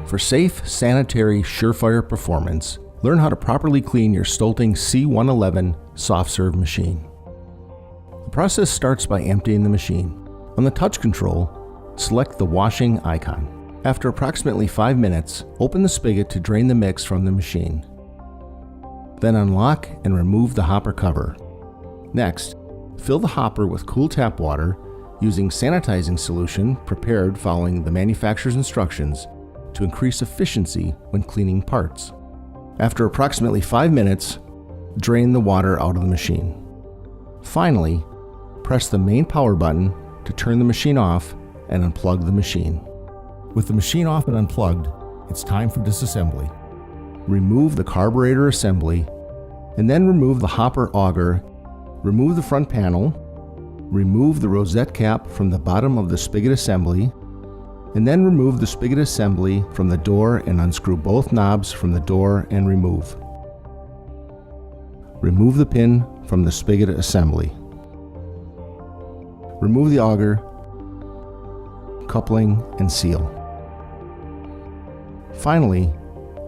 For safe, sanitary, surefire performance, learn how to properly clean your Stoelting C111 soft serve machine. The process starts by emptying the machine. On the touch control, select the washing icon. After approximately 5 minutes, open the spigot to drain the mix from the machine. Then unlock and remove the hopper cover. Next, fill the hopper with cool tap water using sanitizing solution prepared following the manufacturer's instructions to increase efficiency when cleaning parts. After approximately 5 minutes, drain the water out of the machine. Finally, press the main power button to turn the machine off and unplug the machine. With the machine off and unplugged, it's time for disassembly. Remove the carburetor assembly, and then remove the hopper auger. Remove the front panel, remove the rosette cap from the bottom of the spigot assembly, and then remove the spigot assembly from the door and unscrew both knobs from the door and remove. Remove the pin from the spigot assembly. Remove the auger, coupling, and seal. Finally,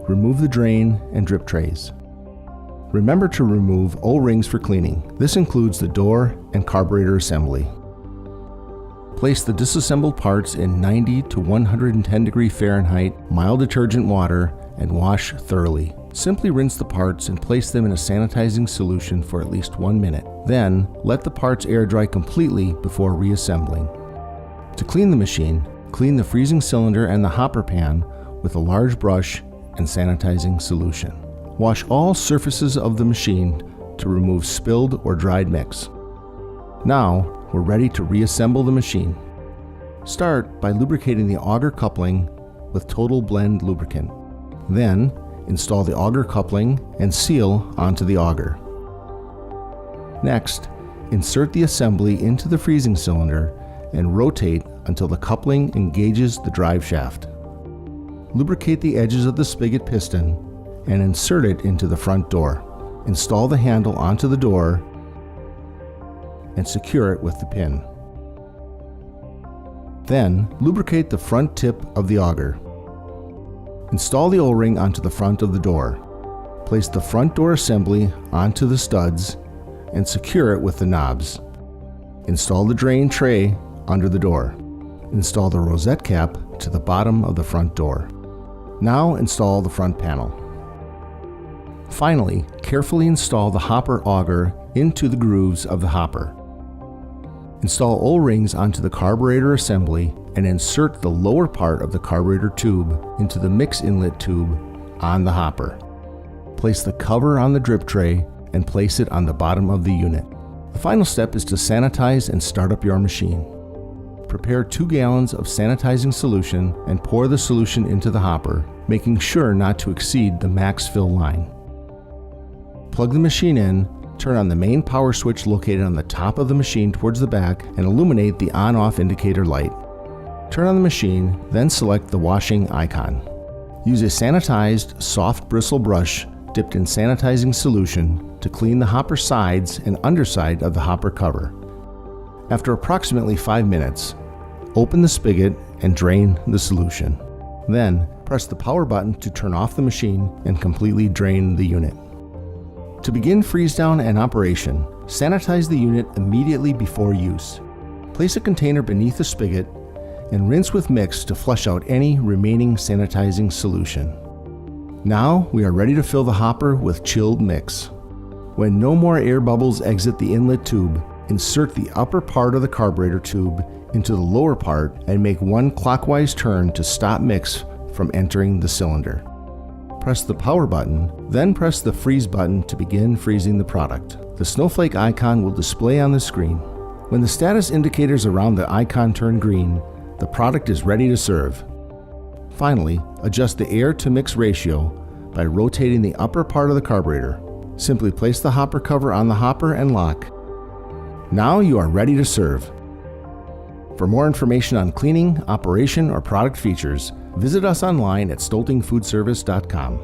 remove the drain and drip trays. Remember to remove O-rings for cleaning. This includes the door and carburetor assembly. Place the disassembled parts in 90 to 110 degree Fahrenheit mild detergent water and wash thoroughly. Simply rinse the parts and place them in a sanitizing solution for at least 1 minute. Then, let the parts air dry completely before reassembling. To clean the machine, clean the freezing cylinder and the hopper pan with a large brush and sanitizing solution. Wash all surfaces of the machine to remove spilled or dried mix. Now, we're ready to reassemble the machine. Start by lubricating the auger coupling with Total Blend lubricant. Then, install the auger coupling and seal onto the auger. Next, insert the assembly into the freezing cylinder and rotate until the coupling engages the drive shaft. Lubricate the edges of the spigot piston and insert it into the front door. Install the handle onto the door and secure it with the pin. Then, lubricate the front tip of the auger. Install the O-ring onto the front of the door. Place the front door assembly onto the studs and secure it with the knobs. Install the drain tray under the door. Install the rosette cap to the bottom of the front door. Now install the front panel. Finally, carefully install the hopper auger into the grooves of the hopper. Install O-rings onto the carburetor assembly and insert the lower part of the carburetor tube into the mix inlet tube on the hopper. Place the cover on the drip tray and place it on the bottom of the unit. The final step is to sanitize and start up your machine. Prepare 2 gallons of sanitizing solution and pour the solution into the hopper, making sure not to exceed the max fill line. Plug the machine in, turn on the main power switch located on the top of the machine towards the back and illuminate the on-off indicator light. Turn on the machine, then select the washing icon. Use a sanitized, soft bristle brush dipped in sanitizing solution to clean the hopper sides and underside of the hopper cover. After approximately 5 minutes, open the spigot and drain the solution. Then, press the power button to turn off the machine and completely drain the unit. To begin freeze down and operation, sanitize the unit immediately before use. Place a container beneath the spigot and rinse with mix to flush out any remaining sanitizing solution. Now we are ready to fill the hopper with chilled mix. When no more air bubbles exit the inlet tube, insert the upper part of the carburetor tube into the lower part and make 1 clockwise turn to stop mix from entering the cylinder. Press the power button, then press the freeze button to begin freezing the product. The snowflake icon will display on the screen. When the status indicators around the icon turn green, the product is ready to serve. Finally, adjust the air to mix ratio by rotating the upper part of the carburetor. Simply place the hopper cover on the hopper and lock. Now you are ready to serve. For more information on cleaning, operation, or product features, visit us online at stoeltingfoodservice.com.